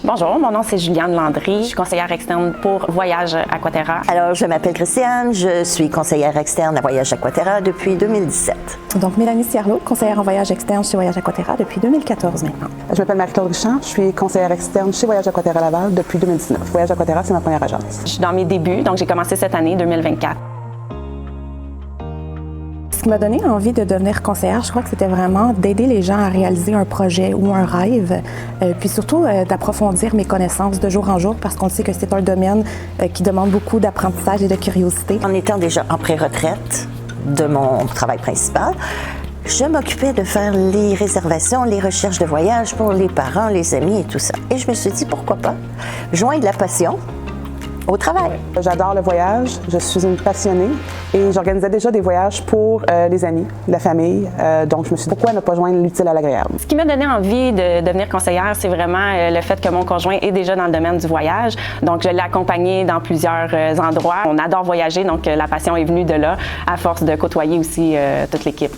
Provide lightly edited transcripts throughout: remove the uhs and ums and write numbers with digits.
Bonjour, mon nom c'est Juliane Landry. Je suis conseillère externe pour Voyage Aquaterra. Alors, je m'appelle Christiane, je suis conseillère externe à Voyage Aquaterra depuis 2017. Donc, Mélanie Cierlot, conseillère en voyage externe chez Voyage Aquaterra depuis 2014 maintenant. Je m'appelle Marie-Claude Richard, je suis conseillère externe chez Voyage Aquaterra Laval depuis 2019. Voyage Aquaterra, c'est ma première agence. Je suis dans mes débuts, donc j'ai commencé cette année, 2024. Ce qui m'a donné envie de devenir conseillère, je crois que c'était vraiment d'aider les gens à réaliser un projet ou un rêve, puis surtout d'approfondir mes connaissances de jour en jour parce qu'on sait que c'est un domaine qui demande beaucoup d'apprentissage et de curiosité. En étant déjà en pré-retraite de mon travail principal, je m'occupais de faire les réservations, les recherches de voyage pour les parents, les amis et tout ça. Et je me suis dit, pourquoi pas joindre la passion au travail. J'adore le voyage, je suis une passionnée et j'organisais déjà des voyages pour les amis, la famille. Donc, je me suis dit, pourquoi ne pas joindre l'utile à l'agréable? Ce qui m'a donné envie de devenir conseillère, c'est vraiment le fait que mon conjoint est déjà dans le domaine du voyage. Donc, je l'ai accompagné dans plusieurs endroits. On adore voyager, donc la passion est venue de là, à force de côtoyer aussi toute l'équipe.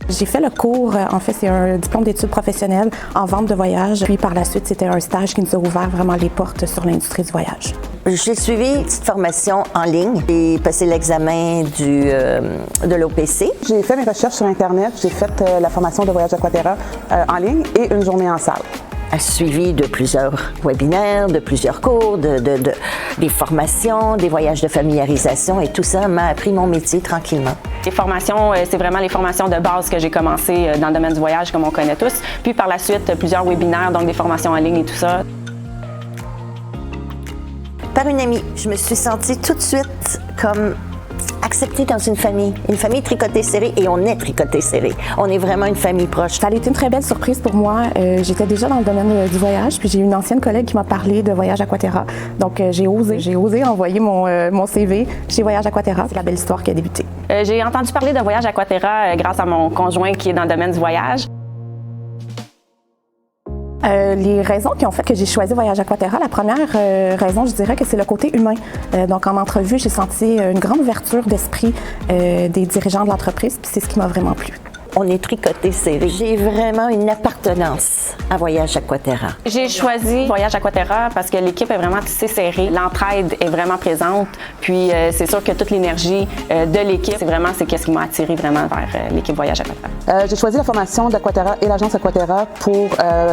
J'ai fait le cours, en fait, c'est un diplôme d'études professionnelles en vente de voyage. Puis par la suite, c'était un stage qui nous a ouvert vraiment les portes sur l'industrie du voyage. J'ai suivi une petite formation en ligne. J'ai passé l'examen de l'OPC. J'ai fait mes recherches sur Internet, j'ai fait la formation de Voyage Aquaterra en ligne et une journée en salle. Suivi de plusieurs webinaires, de plusieurs cours, des formations, des voyages de familiarisation et tout ça m'a appris mon métier tranquillement. Les formations, c'est vraiment les formations de base que j'ai commencé dans le domaine du voyage, comme on connaît tous. Puis par la suite, plusieurs webinaires, donc des formations en ligne et tout ça. Par une amie, je me suis sentie tout de suite comme acceptée dans une famille tricotée serrée, et on est tricoté serré. On est vraiment une famille proche. Ça a été une très belle surprise pour moi. J'étais déjà dans le domaine du voyage, puis j'ai une ancienne collègue qui m'a parlé de Voyage Aquaterra. Donc j'ai osé envoyer mon CV chez Voyage Aquaterra. C'est la belle histoire qui a débuté. J'ai entendu parler de Voyage Aquaterra grâce à mon conjoint qui est dans le domaine du voyage. Les raisons qui ont fait que j'ai choisi Voyage Aquaterra, la première raison, je dirais que c'est le côté humain. Donc en entrevue, j'ai senti une grande ouverture d'esprit des dirigeants de l'entreprise, puis c'est ce qui m'a vraiment plu. On est tricoté serré. J'ai vraiment une appartenance à Voyage Aquaterra. J'ai choisi Voyage Aquaterra parce que l'équipe est vraiment tissée serrée. L'entraide est vraiment présente. Puis c'est sûr que toute l'énergie de l'équipe, c'est qu'est-ce qui m'a attiré vraiment vers l'équipe Voyage Aquaterra. J'ai choisi la formation d'Aquaterra et l'agence Aquaterra pour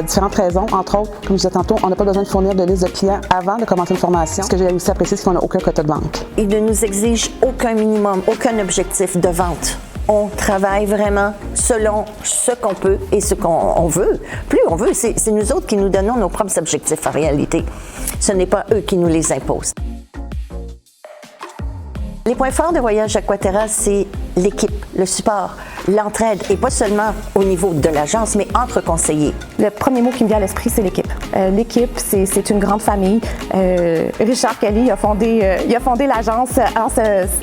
différentes raisons. Entre autres, comme je disais tantôt, on n'a pas besoin de fournir de liste de clients avant de commencer une formation. Ce que j'ai aussi apprécié, c'est qu'on n'a aucun quota de banque. Il ne nous exige aucun minimum, aucun objectif de vente. On travaille vraiment selon ce qu'on peut et ce qu'on veut. Plus on veut, c'est nous autres qui nous donnons nos propres objectifs en réalité. Ce n'est pas eux qui nous les imposent. Les points forts de Voyage Aquaterra, c'est l'équipe, le support, l'entraide, et pas seulement au niveau de l'agence, mais entre conseillers. Le premier mot qui me vient à l'esprit, c'est l'équipe. L'équipe, c'est une grande famille. Richard Kelly a fondé l'agence en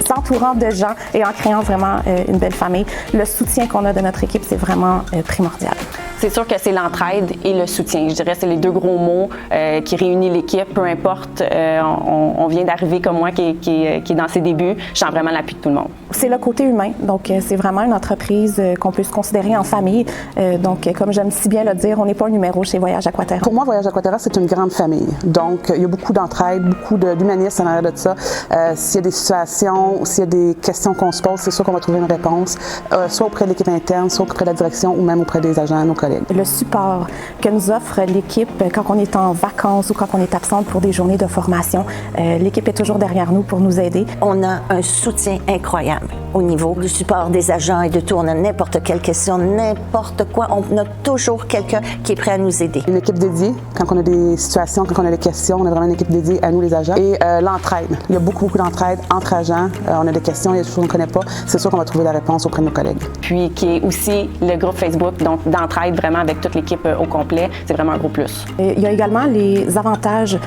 s'entourant de gens et en créant vraiment une belle famille. Le soutien qu'on a de notre équipe, c'est vraiment primordial. C'est sûr que c'est l'entraide et le soutien. Je dirais que c'est les deux gros mots qui réunissent l'équipe. Peu importe, on vient d'arriver comme moi qui est dans ses débuts. Je sens vraiment l'appui de tout le monde. C'est le côté humain. Donc, c'est vraiment une entreprise qu'on peut se considérer en famille. Donc, comme j'aime si bien le dire, on n'est pas un numéro chez Voyage Aquaterra. Pour moi, Voyage Aquaterra, c'est une grande famille. Donc, il y a beaucoup d'entraide, beaucoup d'humanisme en arrière de ça. S'il y a des situations, s'il y a des questions qu'on se pose, c'est sûr qu'on va trouver une réponse, soit auprès de l'équipe interne, soit auprès de la direction ou même auprès des agents, nos collègues. Le support que nous offre l'équipe quand on est en vacances ou quand on est absente pour des journées de formation, l'équipe est toujours derrière nous pour nous aider. On a un soutien incroyable au niveau du support des agents et de tout. On a n'importe quelle question, n'importe quoi. On a toujours quelqu'un qui est prêt à nous aider. Une équipe dédiée, quand on a des situations, quand on a des questions, on a vraiment une équipe dédiée à nous, les agents. Et l'entraide. Il y a beaucoup d'entraide entre agents. On a des questions, il y a des choses qu'on ne connaît pas. C'est sûr qu'on va trouver la réponse auprès de nos collègues. Puis qui est aussi le groupe Facebook, donc d'entraide vraiment avec toute l'équipe au complet. C'est vraiment un gros plus. Il y a également les avantages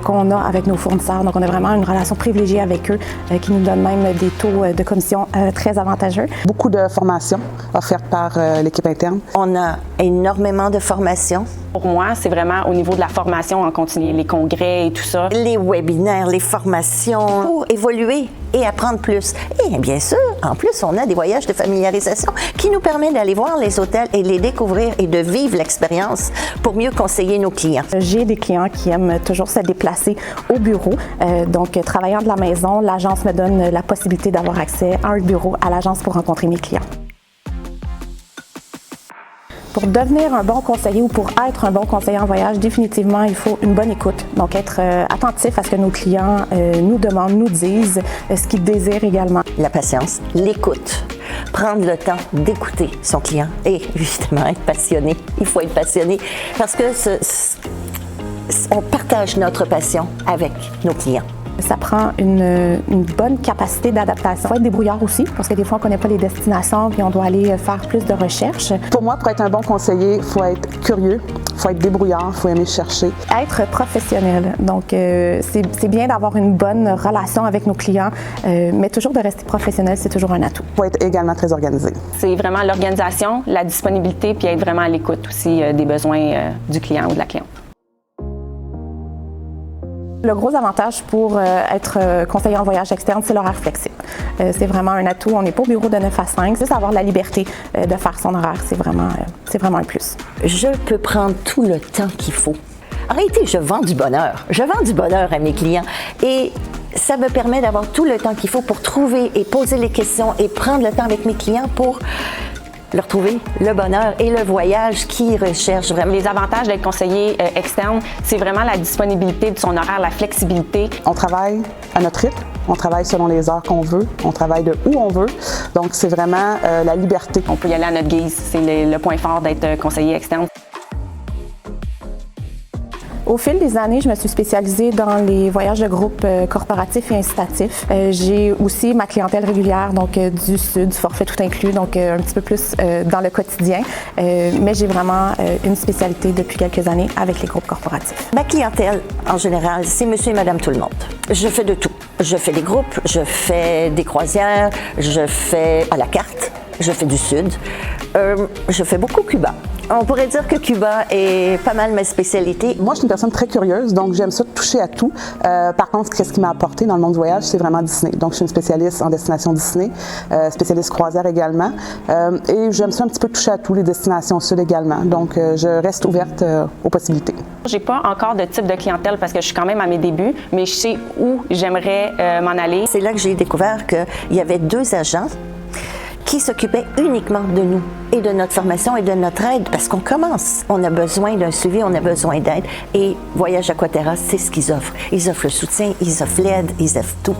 qu'on a avec nos fournisseurs. Donc, on a vraiment une relation privilégiée avec eux qui nous donne même des taux de commission très avantageux. Beaucoup de formations offertes par l'équipe interne. On a énormément de formations. Pour moi, c'est vraiment au niveau de la formation en continu, les congrès et tout ça. Les webinaires, les formations pour évoluer et apprendre plus. Et bien sûr, en plus, on a des voyages de familiarisation qui nous permettent d'aller voir les hôtels et de les découvrir et de vivre l'expérience pour mieux conseiller nos clients. J'ai des clients qui aiment toujours se déplacer au bureau. Donc, travaillant de la maison, l'agence me donne la possibilité d'avoir accès à un bureau à l'agence pour rencontrer mes clients. Pour devenir un bon conseiller ou pour être un bon conseiller en voyage, définitivement, il faut une bonne écoute. Donc, être attentif à ce que nos clients nous demandent, nous disent, ce qu'ils désirent également. La patience, l'écoute, prendre le temps d'écouter son client et évidemment être passionné. Il faut être passionné parce que on partage notre passion avec nos clients. Ça prend une bonne capacité d'adaptation. Il faut être débrouillard aussi, parce que des fois, on ne connaît pas les destinations puis on doit aller faire plus de recherches. Pour moi, pour être un bon conseiller, il faut être curieux, il faut être débrouillard, il faut aimer chercher. Être professionnel. Donc, c'est bien d'avoir une bonne relation avec nos clients, mais toujours de rester professionnel, c'est toujours un atout. Il faut être également très organisé. C'est vraiment l'organisation, la disponibilité, puis être vraiment à l'écoute aussi des besoins du client ou de la cliente. Le gros avantage pour être conseiller en voyage externe, c'est l'horaire flexible. C'est vraiment un atout. On n'est pas au bureau de 9 à 5. C'est avoir la liberté de faire son horaire. C'est vraiment un plus. Je peux prendre tout le temps qu'il faut. En réalité, je vends du bonheur. Je vends du bonheur à mes clients et ça me permet d'avoir tout le temps qu'il faut pour trouver et poser les questions et prendre le temps avec mes clients pour leur trouver le bonheur et le voyage qu'ils recherchent vraiment. Les avantages d'être conseiller externe, c'est vraiment la disponibilité de son horaire, la flexibilité. On travaille à notre rythme, on travaille selon les heures qu'on veut, on travaille de où on veut. Donc, c'est vraiment la liberté. On peut y aller à notre guise. C'est le point fort d'être conseiller externe. Au fil des années, je me suis spécialisée dans les voyages de groupe corporatifs et incitatifs. J'ai aussi ma clientèle régulière, donc du Sud, forfait tout inclus, donc un petit peu plus dans le quotidien. Mais j'ai vraiment une spécialité depuis quelques années avec les groupes corporatifs. Ma clientèle, en général, c'est monsieur et madame tout le monde. Je fais de tout. Je fais des groupes, je fais des croisières, je fais à la carte, je fais du Sud. Je fais beaucoup Cuba. On pourrait dire que Cuba est pas mal ma spécialité. Moi, je suis une personne très curieuse, donc j'aime ça toucher à tout. Par contre, qu'est-ce qui m'a apporté dans le monde du voyage, c'est vraiment Disney. Donc, je suis une spécialiste en destination Disney, spécialiste croisière également. Et j'aime ça un petit peu toucher à tout, les destinations sud également. Donc, je reste ouverte aux possibilités. J'ai pas encore de type de clientèle parce que je suis quand même à mes débuts, mais je sais où j'aimerais m'en aller. C'est là que j'ai découvert qu'il y avait 2 agents qui s'occupaient uniquement de nous et de notre formation et de notre aide parce qu'on commence. On a besoin d'un suivi, on a besoin d'aide et Voyage Aquaterra, c'est ce qu'ils offrent. Ils offrent le soutien, ils offrent l'aide, ils offrent tout.